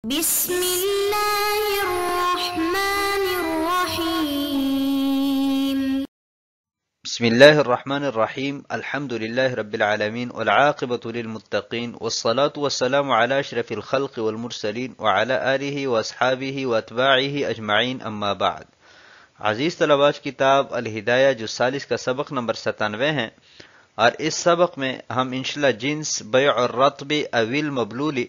بسم الله الرحمن الرحيم. بسم الله الرحمن الرحيم. الحمد لله رب العالمين والعاقبة للمتقين والصلاة والسلام على أشرف الخلق والمرسلين وعلى آله وأصحابه وأتباعه أجمعين. أما بعد. عزیز طلباء، کتاب الہدایہ جو 40 کا سبق نمبر 97 ہے، اور اس سبق میں ہم انشاءاللہ جنس بیع الرطب او المبلول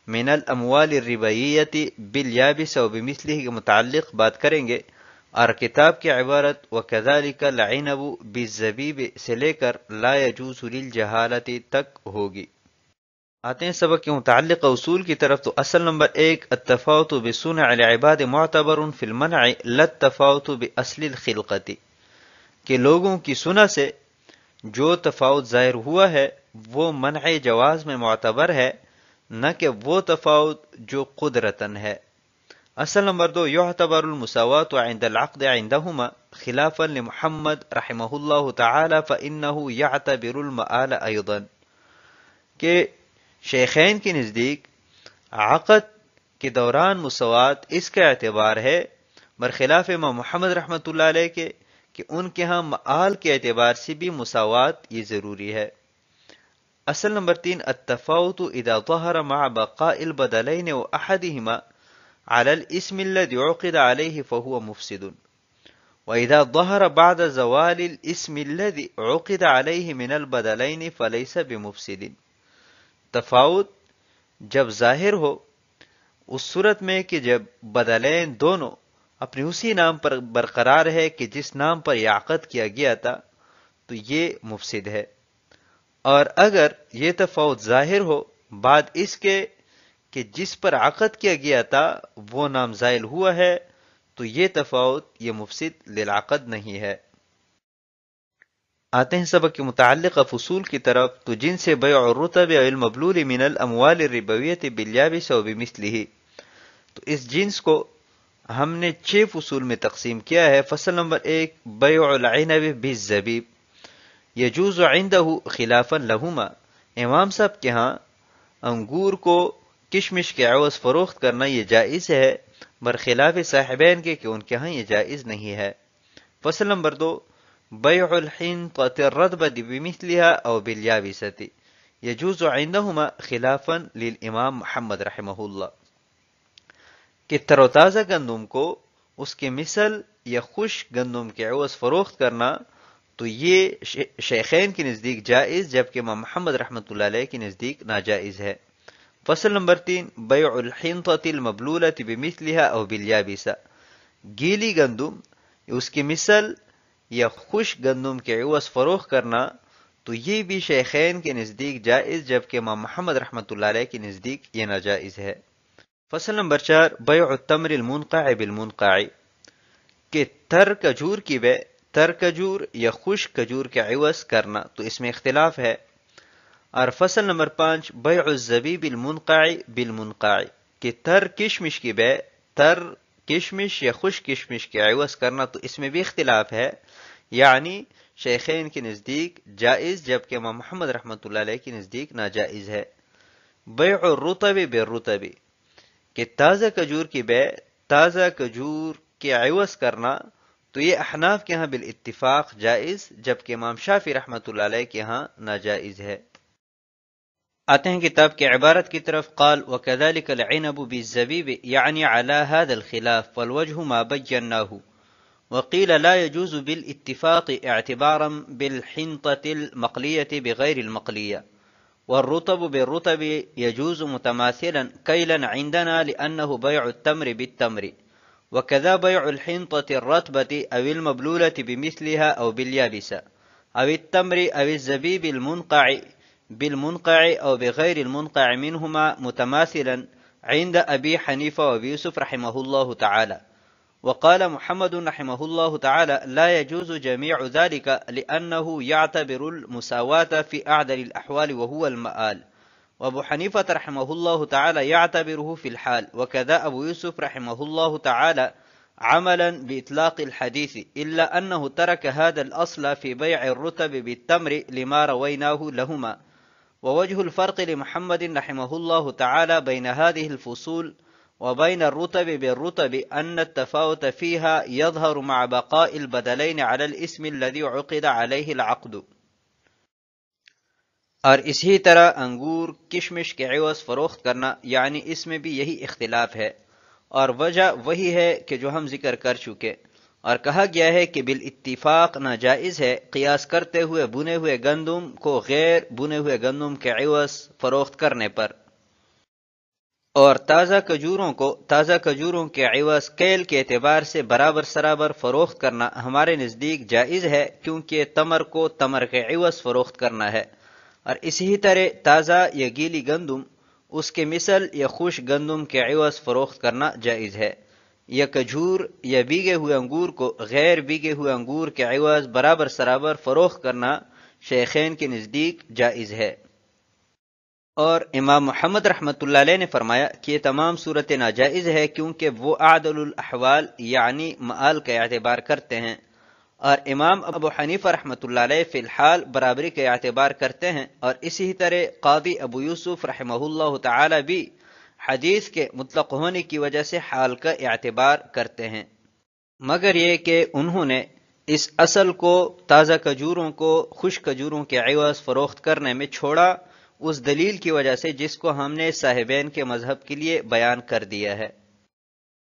من الاموال الربویۃ بالیابس و بمثلہ کے متعلق بات کریں گے، اور کتاب کی عبارت وکذالک العنب بالزبیب سے لے کر لا یجوز للجہالۃ تک ہوگی۔ آتے ہیں سبق کے متعلق اصول کی طرف۔ تو اصل نمبر 1، التفاوت بصنع العباد معتبر فی المنع لا التفاوت باصل الخلقۃ، کہ لوگوں کی صنع سے جو تفاوت ظاہر ہوا ہے وہ منع جواز میں معتبر ہے، نہ کہ وہ تفاوت جو قدرتاً ہے۔ اصل نمبر 2، یعتبر المساوات عند العقد عندهما خلافا لمحمد رحمہ اللہ تعالی فإنه يعتبر المآل ایضا، کہ شیخین کے نزدیک عقد کے دوران مساوات اس کا اعتبار ہے، برخلاف امام محمد رحمۃ اللہ علیہ کے کہ ان کے ہاں مآل کے اعتبار سے بھی مساوات یہ ضروری ہے۔ اصل نمبر 3، التفاوت اذا ظهر مع بقاء البدلين واحدهما على الاسم الذي عقد عليه فهو مفسد، واذا ظهر بعد زوال الاسم الذي عقد عليه من البدلين فليس بمفسد۔ تفاوت جب ظاہر ہو اس صورت میں کہ جب بدلین دونوں اپنے اسی نام پر برقرار ہے کہ جس نام پر یہ عقد کیا گیا تھا، تو یہ مفسد ہے۔ اور اگر یہ تفاوت ظاہر ہو بعد اس کے کہ جس پر عقد کیا گیا تھا وہ نام زائل ہوا ہے، تو یہ تفاوت یہ مفسد للعقد نہیں ہے۔ آتے ہیں سبق کے متعلق فصول کی طرف۔ تو جن سے بیع الرطب او المبلول من الاموال الربویۃ بالیابس و بمثلہ، تو اس جنس کو ہم نے 6 فصول میں تقسیم کیا ہے۔ فصل نمبر 1، بیع العنب بالزبیب یجوز عنده خلافا لہما، امام صاحب کے ہاں انگور کو کشمش کے عوض فروخت کرنا یہ جائز ہے، برخلاف صاحبین کے کہ ان کے ہاں یہ جائز نہیں ہے۔ فصل نمبر 2، بیع الحنطۃ الرطبۃ بمثلها او بالیابسۃ یجوز عندهما خلافا للامام محمد رحمہ اللہ، کہ تر و تازہ گندم کو اس کے مثل یا خشک گندم کے عوض فروخت کرنا تو یہ شیخین کے نزدیک جائز، جبکہ امام محمد رحمۃ اللہ علیہ کے نزدیک ناجائز ہے۔ فصل نمبر 3، بیع الحنطۃ المبلولۃ بمثلها او بالیابسۃ، گیلی گندم اس کے مثل یا خشک گندم کے عوض فروخت کرنا تو یہ بھی شیخین کے نزدیک جائز، جبکہ امام محمد رحمۃ اللہ علیہ کے نزدیک یہ ناجائز ہے۔ فصل نمبر 4، بیع التمر المنقع بالمنقع، کہ تر کھجور کی بے تر کھجور یا خشک کھجور کے عوض کرنا، تو اس میں اختلاف ہے۔ اور فصل نمبر 5، بیع الزبیب المنقع بالمنقع، کہ تر کشمش کی بے تر کشمش یا خشک کشمش کے عوض کرنا، تو اس میں بھی اختلاف ہے، یعنی شیخین کے نزدیک جائز، جبکہ امام محمد رحمۃ اللہ علیہ کے نزدیک ناجائز ہے۔ بیع الرطب بالرطب، کہ تازہ کھجور کی بے تازہ کھجور کے عوض کرنا، تو یہ احناف کے ہاں بالاتفاق جائز، جبکہ امام شافعی رحمۃ اللہ علیہ کے ہاں ناجائز ہے۔ آتے ہیں کتاب کی عبارت کی طرف۔ قال وكذلك العنب بالزبيب يعني على هذا الخلاف والوجه ما بيناه، وقيل لا يجوز بالاتفاق اعتبارا بالحنطة المقلية بغير المقلية، والرطب بالرطب يجوز متماثلا كيلا عندنا لأنه بيع التمر بالتمر، وكذا بيع الحنطة الرطبة أو المبلولة بمثلها أو باليابسة، أو التمر أو الزبيب المنقع بالمنقع أو بغير المنقع منهما متماثلا عند أبي حنيفة وأبي يوسف رحمه الله تعالى، وقال محمد رحمه الله تعالى لا يجوز جميع ذلك لأنه يعتبر المساواة في أعدل الأحوال وهو المآل، وابو حنیفہ رحمہ اللہ تعالی يعتبره في الحال، وكذا ابو يوسف رحمه الله تعالى عملا بإطلاق الحديث، إلا أنه ترك هذا الأصل في بيع الرطب بالتمر لما رويناه لهما، ووجه الفرق لمحمد رحمه الله تعالى بين هذه الفصول وبين الرطب بالرطب أن التفاوت فيها يظهر مع بقاء البدلين على الاسم الذي عقد عليه العقد. اور اسی طرح انگور کشمش کے عوض فروخت کرنا، یعنی اس میں بھی یہی اختلاف ہے، اور وجہ وہی ہے کہ جو ہم ذکر کر چکے، اور کہا گیا ہے کہ بالاتفاق ناجائز ہے قیاس کرتے ہوئے بنے ہوئے گندم کو غیر بنے ہوئے گندم کے عوض فروخت کرنے پر، اور تازہ کھجوروں کے عوض کیل کے اعتبار سے برابر سرابر فروخت کرنا ہمارے نزدیک جائز ہے، کیونکہ تمر کو تمر کے عوض فروخت کرنا ہے، اور اسی طرح تازہ یا گیلی گندم اس کے مثل یا خشک گندم کے عوض فروخت کرنا جائز ہے، یا کھجور یا بھیگے ہوئے انگور کو غیر بھیگے ہوئے انگور کے عوض برابر سرابر فروخت کرنا شیخین کے نزدیک جائز ہے۔ اور امام محمد رحمۃ اللہ علیہ نے فرمایا کہ یہ تمام صورتیں ناجائز ہے، کیونکہ وہ عدل الاحوال یعنی مآل کا اعتبار کرتے ہیں، اور امام ابو حنیفہ رحمۃ اللہ علیہ فی الحال برابری کا اعتبار کرتے ہیں، اور اسی طرح قاضی ابو یوسف رحمہ اللہ تعالی بھی حدیث کے مطلق ہونے کی وجہ سے حال کا اعتبار کرتے ہیں، مگر یہ کہ انہوں نے اس اصل کو تازہ کھجوروں کو خشک کھجوروں کے عوض فروخت کرنے میں چھوڑا، اس دلیل کی وجہ سے جس کو ہم نے صاحبین کے مذہب کے لیے بیان کر دیا ہے۔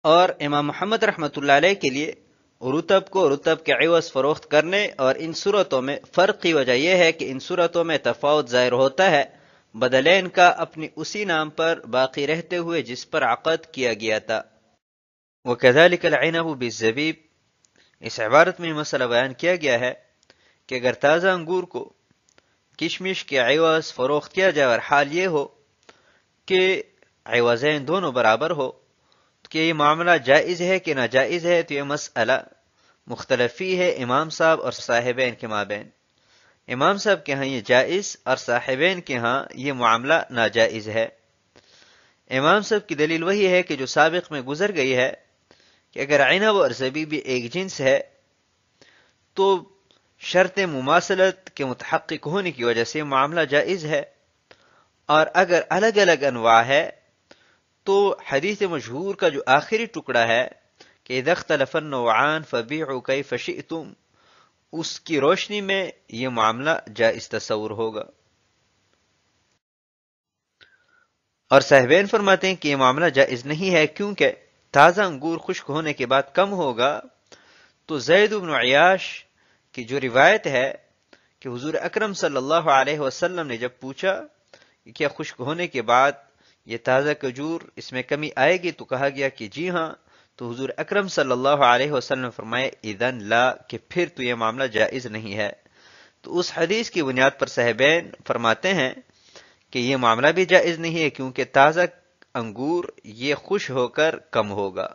اور امام محمد رحمۃ اللہ علیہ کے لیے رطب کو رطب کے عوض فروخت کرنے اور ان صورتوں میں فرق کی وجہ یہ ہے کہ ان صورتوں میں تفاوت ظاہر ہوتا ہے بدلین کا اپنی اسی نام پر باقی رہتے ہوئے جس پر عقد کیا گیا تھا۔ وَكَذَلِكَ الْعِنَبُ بِالزَّبِيبِ، اس عبارت میں مسئلہ بیان کیا گیا ہے کہ اگر تازہ انگور کو کشمش کے عوض فروخت کیا جائے اور حال یہ ہو کہ عوضین دونوں برابر ہو تو کہ یہ معاملہ جائز ہے کہ ناجائز ہے، تو یہ مسئلہ مختلفی ہے امام صاحب اور صاحبین کے مابین۔ امام صاحب کے ہاں یہ جائز اور صاحبین کے ہاں یہ معاملہ ناجائز ہے۔ امام صاحب کی دلیل وہی ہے کہ جو سابق میں گزر گئی ہے کہ اگر عنب اور زبیب ایک جنس ہے تو شرط مماثلت کے متحقق ہونے کی وجہ سے معاملہ جائز ہے، اور اگر الگ الگ انواع ہے تو حدیث مشہور کا جو آخری ٹکڑا ہے کہ اذا اختلف النوعان فبیعوا کیف شئتم، اس کی روشنی میں یہ معاملہ جائز تصور ہوگا۔ اور صاحبین فرماتے ہیں کہ یہ معاملہ جائز نہیں ہے، کیونکہ تازہ انگور خشک ہونے کے بعد کم ہوگا، تو زید بن عیاش کی جو روایت ہے کہ حضور اکرم صلی اللہ علیہ وسلم نے جب پوچھا کہ کیا خشک ہونے کے بعد یہ تازہ کھجور اس میں کمی آئے گی، تو کہا گیا کہ جی ہاں، تو حضور اکرم صلی اللہ علیہ وسلم نے فرمایا اذن لا، کہ پھر تو یہ معاملہ جائز نہیں ہے۔ تو اس حدیث کی بنیاد پر صاحبین فرماتے ہیں کہ یہ معاملہ بھی جائز نہیں ہے، کیونکہ تازہ انگور یہ خوش ہو کر کم ہوگا۔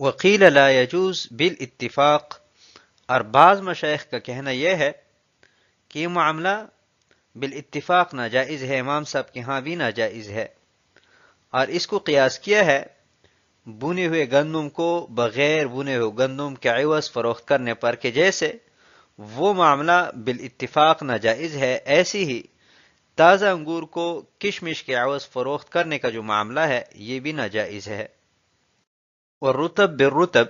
وقیل لا یجوز بالاتفاق، اور بعض مشائخ کا کہنا یہ ہے کہ یہ معاملہ بالاتفاق ناجائز ہے، امام صاحب کے ہاں بھی ناجائز ہے، اور اس کو قیاس کیا ہے بنے ہوئے گندم کو بغیر بنے ہوئے گندم کے عوض فروخت کرنے پر، کہ جیسے وہ معاملہ بالاتفاق ناجائز ہے، ایسی ہی تازہ انگور کو کشمش کے عوض فروخت کرنے کا جو معاملہ ہے یہ بھی ناجائز ہے۔ والرطب بالرطب،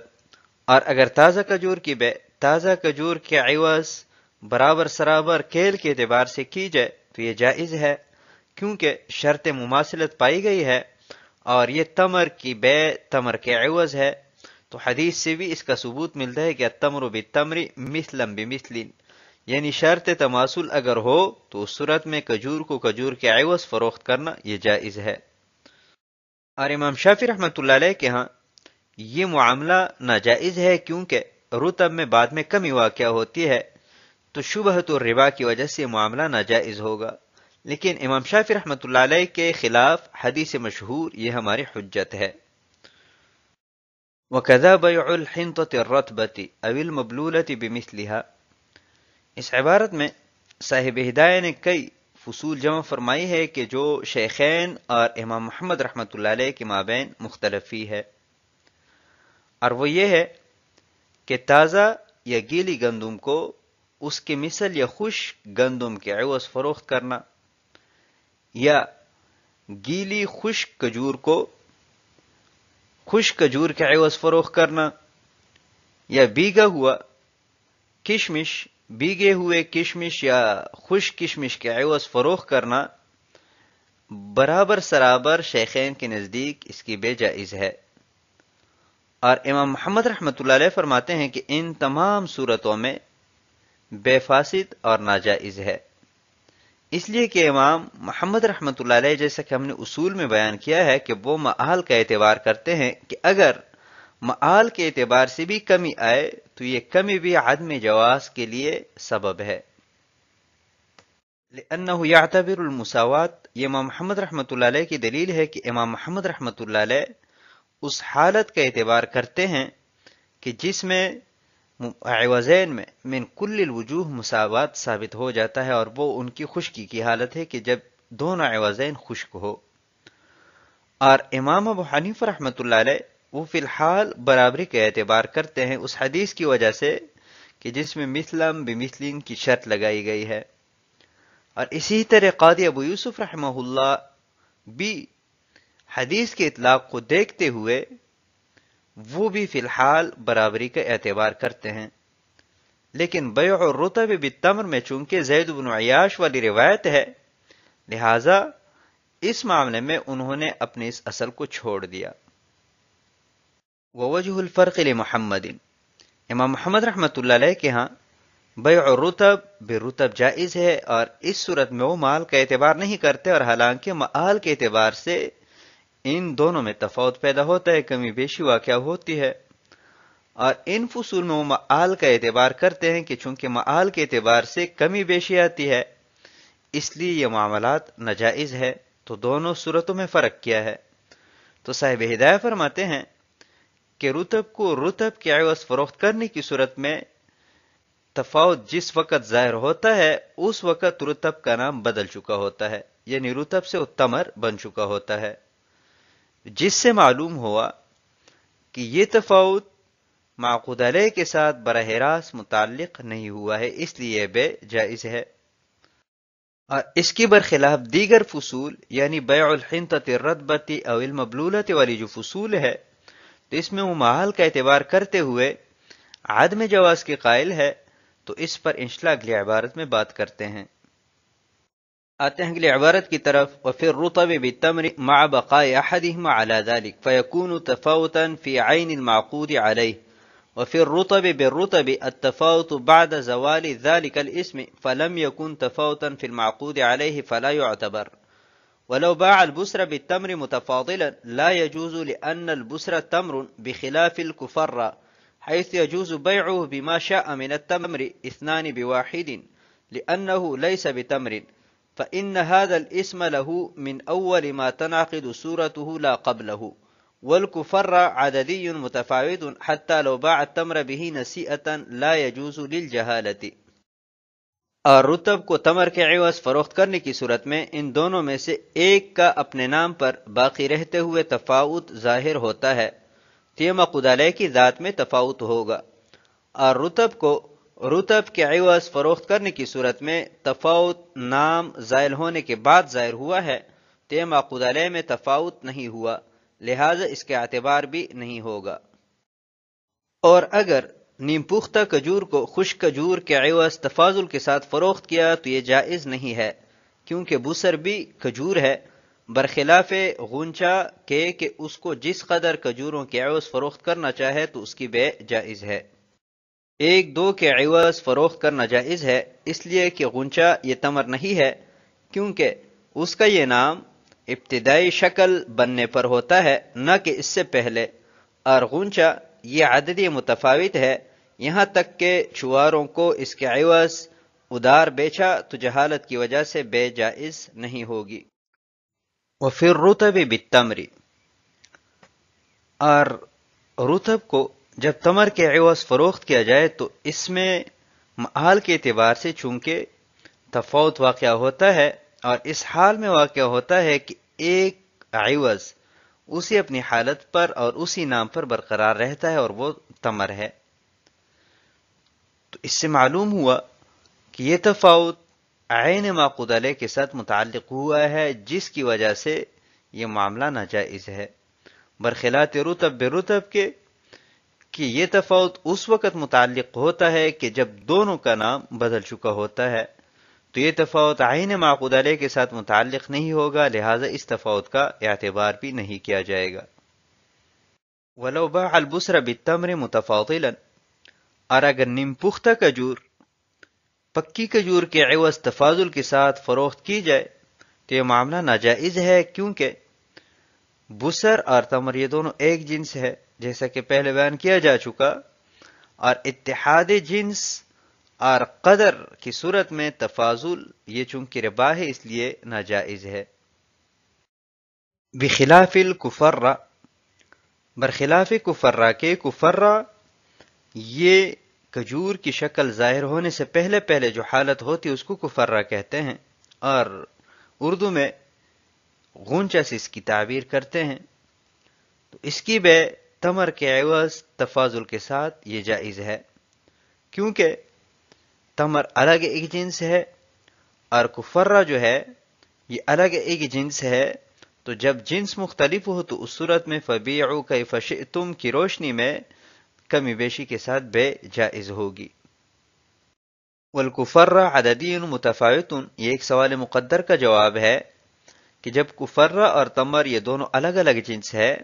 اور اگر تازہ کھجور کی بے تازہ کھجور کے عوض برابر سرابر کیل کے اعتبار سے کی جائے تو یہ جائز ہے، کیونکہ شرط مماثلت پائی گئی ہے، اور یہ تمر کی بے تمر کے عوض ہے، تو حدیث سے بھی اس کا ثبوت ملتا ہے کہ التمر بالتمر مثلا بمثل، یعنی شرط تماثل اگر ہو تو اس صورت میں کھجور کو کھجور کے عوض فروخت کرنا یہ جائز ہے۔ اور امام شافعی رحمۃ اللہ علیہ کے ہاں یہ معاملہ ناجائز ہے، کیونکہ رطب میں بعد میں کمی واقع ہوتی ہے، تو شبہۃ الربا کی وجہ سے معاملہ ناجائز ہوگا، لیکن امام شافعی رحمۃ اللہ علیہ کے خلاف حدیث مشہور یہ ہماری حجت ہے۔ وَكَذَا بَيْعُ الْحِنطَةِ الرَّطْبَةِ أَوِ الْمَبْلُولَةِ بِمِثْلِهَا، اس عبارت میں صاحب ہدایہ نے کئی فصول جمع فرمائی ہے کہ جو شیخین اور امام محمد رحمۃ اللہ علیہ کے مابین مختلفی ہے، اور وہ یہ ہے کہ تازہ یا گیلی گندم کو اس کے مثل یا خشک گندم کے عوض فروخت کرنا، یا گیلی خشک کھجور کو خشک کھجور کے عوض فروخت کرنا، یا بیگا ہوا کشمش، بیگے ہوئے کشمش یا خشک کشمش کے عوض فروخت کرنا، برابر سرابر شیخین کے نزدیک اس کی بے جائز ہے۔ اور امام محمد رحمۃ اللہ علیہ فرماتے ہیں کہ ان تمام صورتوں میں بے فاسد اور ناجائز ہے، اس لیے کہ امام محمد رحمۃ اللہ علیہ جیسا کہ ہم نے اصول میں بیان کیا ہے کہ وہ مآل کا اعتبار کرتے ہیں کہ اگر مآل کے اعتبار سے بھی کمی آئے تو یہ کمی بھی عدم جواز کے لیے سبب ہے، لأنه يعتبر المساوات۔ یہ امام محمد رحمۃ اللہ علیہ کی دلیل ہے کہ امام محمد رحمۃ اللہ علیہ اس حالت کا اعتبار کرتے ہیں کہ جس میں عوضین میں من کل الوجوہ مساوات ثابت ہو جاتا ہے، اور وہ ان کی خشکی کی حالت ہے کہ جب دونوں عوضین خشک ہو۔ اور امام ابو حنیفہ رحمۃ اللہ علیہ وہ فی الحال برابری کا اعتبار کرتے ہیں اس حدیث کی وجہ سے کہ جس میں مثلم بمثلین کی شرط لگائی گئی ہے، اور اسی طرح قاضی ابو یوسف رحمہ اللہ بھی حدیث کے اطلاق کو دیکھتے ہوئے وہ بھی فی الحال برابری کا اعتبار کرتے ہیں۔ لیکن بیع الرطب بالتمر میں چونکہ زید بن عیاش والی روایت ہے، لہذا اس معاملے میں انہوں نے اپنے اس اصل کو چھوڑ دیا۔ ووجہ الفرق لمحمد، امام محمد رحمۃ اللہ علیہ کے ہاں بیع الرطب بالرطب جائز ہے، اور اس صورت میں وہ مال کا اعتبار نہیں کرتے، اور حالانکہ مآل کے اعتبار سے ان دونوں میں تفاوت پیدا ہوتا ہے، کمی بیشی واقع ہوتی ہے، اور ان فصول میں وہ مآل کا اعتبار کرتے ہیں کہ چونکہ مآل کے اعتبار سے کمی بیشی آتی ہے اس لیے یہ معاملات ناجائز ہے۔ تو دونوں صورتوں میں فرق کیا ہے؟ تو صاحب ہدایہ فرماتے ہیں کہ رطب کو رطب کے عوض فروخت کرنے کی صورت میں تفاوت جس وقت ظاہر ہوتا ہے اس وقت رطب کا نام بدل چکا ہوتا ہے، یعنی رطب سے تمر بن چکا ہوتا ہے، جس سے معلوم ہوا کہ یہ تفاوت معقود علیہ کے ساتھ براہ راست متعلق نہیں ہوا ہے، اس لیے بے جائز ہے۔ اور اس کی برخلاف دیگر فصول یعنی بیع الحنطۃ الرطبۃ او المبلولۃ والی جو فصول ہے تو اس میں وہ مآل کا اعتبار کرتے ہوئے عدم جواز کے قائل ہے، تو اس پر انشاءاللہ اگلی عبارت میں بات کرتے ہیں۔ آتے ہیں اگلی عبارت کی طرف، وفي الرطب بالتمر مع بقاء احدهما على ذلك فيكون تفاوتا في عين المعقود عليه، وفي الرطب بالرطب التفاوت بعد زوال ذلك الاسم فلم يكن تفاوتا في المعقود عليه فلا يعتبر، ولو باع البسر بالتمر متفاضلا لا يجوز لأن البسر تمر بخلاف الكفر حيث يجوز بيعه بما شاء من التمر اثنان بواحد لأنه ليس بتمر، فإن هذا الاسم له من أول ما تنعقد صورته لا قبله، والكفر عددي متفاوت حتى لو باع التمر به نسيئة لا يجوز للجهالة۔ اور رطب کو تمر کے عوض فروخت کرنے کی صورت میں ان دونوں میں سے ایک کا اپنے نام پر باقی رہتے ہوئے تفاوت ظاہر ہوتا ہے تو یہ معقود علیہ کی ذات میں تفاوت ہوگا، اور رطب کو رطب کے عوض فروخت کرنے کی صورت میں تفاوت نام زائل ہونے کے بعد ظاہر ہوا ہے تو یہ معقود علیہ میں تفاوت نہیں ہوا، لہذا اس کے اعتبار بھی نہیں ہوگا۔ اور اگر نیم پختہ کھجور کو خشک کھجور کے عوض تفاضل کے ساتھ فروخت کیا تو یہ جائز نہیں ہے، کیونکہ بسر بھی کھجور ہے، برخلاف غنچہ کے کہ اس کو جس قدر کھجوروں کے عوض فروخت کرنا چاہے تو اس کی بے جائز ہے۔ ایک دو کے عوض فروخت کرنا جائز ہے اس لیے کہ غنچہ یہ تمر نہیں ہے، کیونکہ اس کا یہ نام ابتدائی شکل بننے پر ہوتا ہے نہ کہ اس سے پہلے، اور غنچہ یہ عددی متفاوت ہے، یہاں تک کہ چواروں کو اس کے عوض ادار بیچا تو جہالت کی وجہ سے بے جائز نہیں ہوگی۔ وفي الرطب بالتمر، اور رطب کو جب تمر کے عوض فروخت کیا جائے تو اس میں مآل کے اعتبار سے چونکہ تفاوت واقع ہوتا ہے، اور اس حال میں واقع ہوتا ہے کہ ایک عوض اسی اپنی حالت پر اور اسی نام پر برقرار رہتا ہے اور وہ تمر ہے، تو اس سے معلوم ہوا کہ یہ تفاوت عین معقود علیہ کے ساتھ متعلق ہوا ہے، جس کی وجہ سے یہ معاملہ ناجائز ہے۔ برخلاف رطب برطب کے کہ یہ تفاوت اس وقت متعلق ہوتا ہے کہ جب دونوں کا نام بدل چکا ہوتا ہے، تو یہ تفاوت عین معقود علیہ کے ساتھ متعلق نہیں ہوگا، لہذا اس تفاوت کا اعتبار بھی نہیں کیا جائے گا۔ ولو باع البصر بالتمر متفاضلا، اور اگر نیم پختہ کھجور پکی کھجور کے عوض تفاضل کے ساتھ فروخت کی جائے تو یہ معاملہ ناجائز ہے، کیونکہ بصر اور تمر یہ دونوں ایک جنس ہے، جیسا کہ پہلے بیان کیا جا چکا، اور اتحاد جنس اور قدر کی صورت میں تفاضل یہ چونکہ ربا ہے اس لیے ناجائز ہے۔ بخلاف الکفرہ، برخلاف کفرہ کے، کفرہ یہ کھجور کی شکل ظاہر ہونے سے پہلے پہلے جو حالت ہوتی ہے اس کو کفرہ کہتے ہیں، اور اردو میں غنچہ سے اس کی تعبیر کرتے ہیں، تو اس کی بے تمر کے عوض تفاضل کے ساتھ یہ جائز ہے، کیونکہ تمر الگ ایک جنس ہے اور کفرہ جو ہے یہ الگ ایک جنس ہے، تو جب جنس مختلف ہو تو اس صورت میں فبیعوا کیف شئتم کی روشنی میں کمی بیشی کے ساتھ بے جائز ہوگی۔ والکفرہ عددی متفاوت، یہ ایک سوال مقدر کا جواب ہے کہ جب کفرہ اور تمر یہ دونوں الگ الگ جنس ہے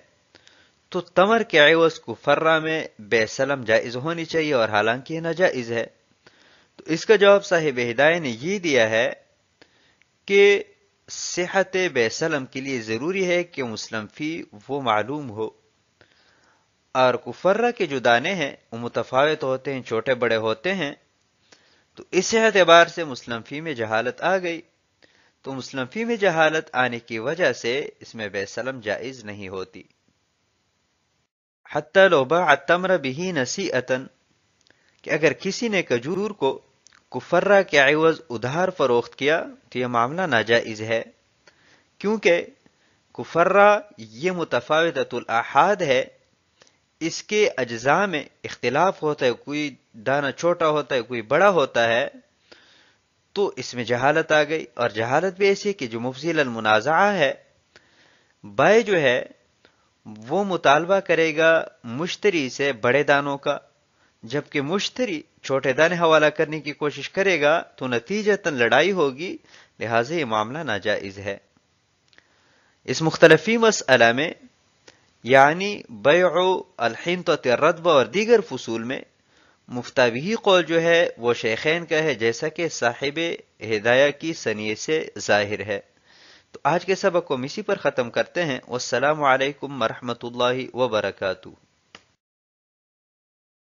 تو تمر کے عوض کفرہ میں بے سلم جائز ہونی چاہیے، اور حالانکہ یہ ناجائز ہے۔ تو اس کا جواب صاحب ہدایہ نے یہ دیا ہے کہ صحت بے سلم کے لیے ضروری ہے کہ مسلم فی وہ معلوم ہو، اور کفرہ کے جو دانے ہیں وہ متفاوت ہوتے ہیں، چھوٹے بڑے ہوتے ہیں، تو اس اعتبار سے مسلم فی میں جہالت آ گئی، تو مسلم فی میں جہالت آنے کی وجہ سے اس میں بے سلم جائز نہیں ہوتی۔ حتی لو باع التمر به نسیئۃ، کہ اگر کسی نے کھجور کو کفرہ کے عوض ادھار فروخت کیا تو یہ معاملہ ناجائز ہے، کیونکہ کفرہ یہ متفاوتۃ الاحاد ہے، اس کے اجزاء میں اختلاف ہوتا ہے، کوئی دانہ چھوٹا ہوتا ہے کوئی بڑا ہوتا ہے، تو اس میں جہالت آ گئی، اور جہالت بھی ایسی کہ جو مفضل المنازعہ ہے، بائع جو ہے وہ مطالبہ کرے گا مشتری سے بڑے دانوں کا، جبکہ مشتری چھوٹے دانے حوالہ کرنے کی کوشش کرے گا تو نتیجتاً لڑائی ہوگی، لہٰذا یہ معاملہ ناجائز ہے۔ اس مختلفی مسئلہ میں یعنی بیع الحنطۃ الرطبہ اور دیگر فصول میں مفتابی قول جو ہے وہ شیخین کا ہے، جیسا کہ صاحب ہدایہ کی سنیے سے ظاہر ہے۔ تو آج کے سبق کو اسی پر ختم کرتے ہیں۔ والسلام علیکم ورحمۃ اللہ وبرکاتہ۔